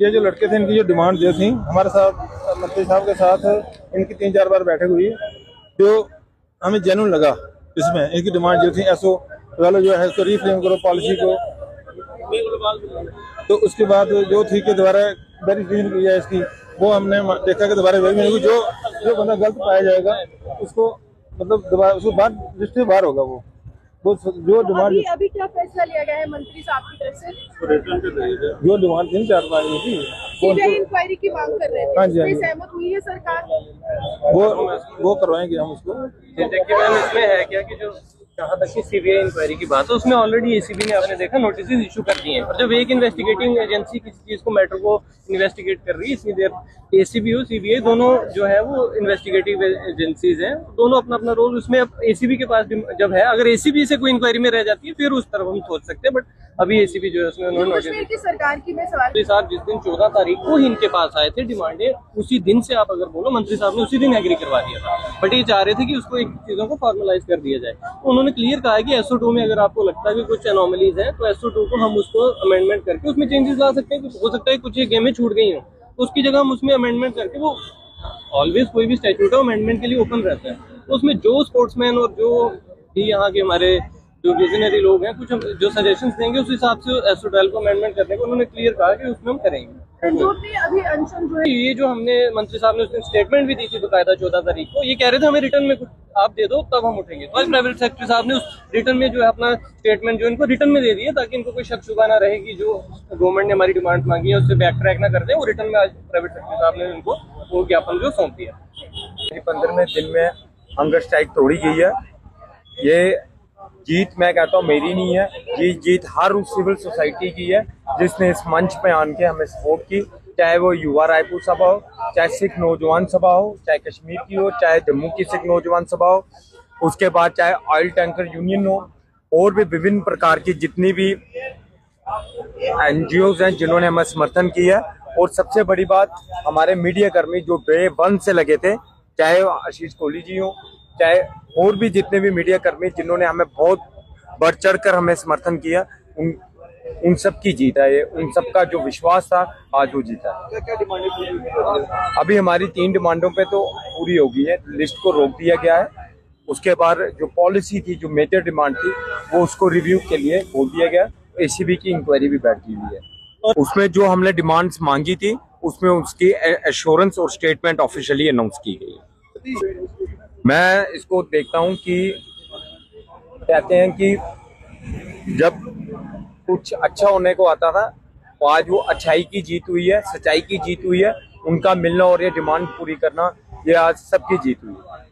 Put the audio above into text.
ये जो लड़के थे, इनकी जो डिमांड जो थी हमारे साथ मंत्री साहब के साथ इनकी 3-4 बार बैठक हुई, जो हमें जेन्युइन लगा। इसमें इनकी डिमांड जो थी एसओ वाला जो है इसको रीफ्रेम करो पॉलिसी को, तो उसके बाद जो थी के दोबारा वेरिफिकेशन की जाए इसकी, वो हमने देखा कि दोबारा वेरिफिकेशन जो बंदा गलत पाया जाएगा उसको मतलब दोबारा उसको बाद लिस्ट से बाहर होगा। वो जो डिमांड अभी क्या फैसला लिया गया है मंत्री साहब की तरफ से? जो डिमांड 3-4 बार थी सीबीआई इंक्वायरी की मांग कर रहे थे, हाँ जी, सहमत हुई है सरकार? वो करवाएंगे हम उसको। देखिए मैम, इसमें है क्या कि जो जहाँ तक की सीबीआई इंक्वायरी की बात है उसमें ऑलरेडी एसीबी ने आपने देखा नोटिस इशू कर दिए हैं। और जब एक इन्वेस्टिगेटिंग एजेंसी किसी चीज को मैटर को इन्वेस्टिगेट कर रही है, इतनी देर एसीबी हो सीबीआई दोनों जो है वो इन्वेस्टिगेटिव एजेंसीज हैं, दोनों अपना अपना रोल उसमें। अब एसीबी के पास जब है, अगर एसीबी से कोई इंक्वायरी में रह जाती है फिर उस तरफ हम सोच सकते हैं, बट अभी एसीबी जो है उसमें उन्होंने नोटिस सरकार की मैं सवाल साहब जिस दिन 14 तारीख को ही इनके पास आए थे डिमांडे, उसी दिन से आप अगर बोलो मंत्री साहब ने उसी दिन एग्री करवा दिया था, बट ये चाह रहे थे कि उसको एक चीजों को फॉर्मलाइज कर दिया जाए। तो उन्होंने क्लियर कहा है कि SO2 में अगर आपको लगता है कि कुछ एनोमलीज हैं तो SO2 को हम उसको अमेंडमेंट करके उसमें चेंजेस ला सकते हैं। हो सकता है कुछ ये गेमें छूट गई हो तो उसकी जगह हम उसमें अमेंडमेंट करके, वो ऑलवेज कोई भी स्टैट्यूट है अमेंडमेंट के लिए ओपन रहता है, तो उसमें जो स्पोर्ट्समैन और जो भी यहाँ के हमारे जो विजनरी लोग हैं कुछ जो सजेशंस देंगे उस हिसाब से SO12 को अमेंडमेंट करने को उन्होंने क्लियर कहा कि उसमें हम करेंगे। अभी अनशन जो है ये जो हमने मंत्री साहब ने उस दिन स्टेटमेंट भी दी थी बकायदा 14 तारीख को, ये कह रहे थे हमें रिटर्न में कुछ आप दे दो तब हम उठेंगे। तो प्राइवेट सेक्रेटरी साहब ने उस रिटर्न में जो है अपना स्टेटमेंट जो इनको रिटर्न में दे दिया ताकि इनको कोई शक शुबा ना रहे कि जो गवर्नमेंट ने हमारी डिमांड मांगी है उससे बैक ट्रैक ना कर दे। वो रिटर्न में आज प्राइवेट सेक्रेटरी साहब ने उनको वो ज्ञापन जो सौंप दिया। 15वें दिन में हंगर स्ट्राइक तोड़ी गई है। ये जीत मैं कहता हूँ मेरी नहीं है, ये जीत हर उस सिविल सोसाइटी की है जिसने इस मंच पे आन के हमें सपोर्ट की, चाहे वो युवा रायपुर सभा हो, चाहे सिख नौजवान सभा हो, चाहे कश्मीर की हो, चाहे जम्मू की सिख नौजवान सभा हो, उसके बाद चाहे ऑयल टैंकर यूनियन हो, और भी विभिन्न प्रकार की जितनी भी NGOs हैं जिन्होंने हमें समर्थन किया। और सबसे बड़ी बात, हमारे मीडिया कर्मी जो डे 1 से लगे थे, चाहे आशीष कोहली जी हो, चाहे और भी जितने भी मीडिया कर्मी जिन्होंने हमें बहुत बढ़ चढ़ कर हमें समर्थन किया, उन सब की जीत है ये, उन सब का जो विश्वास था आज वो जीता है। अभी हमारी 3 डिमांडों पे तो पूरी हो गई है, लिस्ट को रोक दिया गया है। उसके बाद जो पॉलिसी थी, जो मेजर डिमांड थी, वो उसको रिव्यू के लिए बोल दिया गया। एसीबी की इंक्वायरी भी बैठ गई हुई है। उसमें जो हमने डिमांड्स मांगी थी उसमें उसकी एश्योरेंस और स्टेटमेंट ऑफिशियली अनाउंस की गई है। मैं इसको देखता हूं कि कहते हैं कि जब कुछ अच्छा होने को आता था तो आज वो अच्छाई की जीत हुई है, सच्चाई की जीत हुई है। उनका मिलना और ये डिमांड पूरी करना, ये आज सबकी जीत हुई है।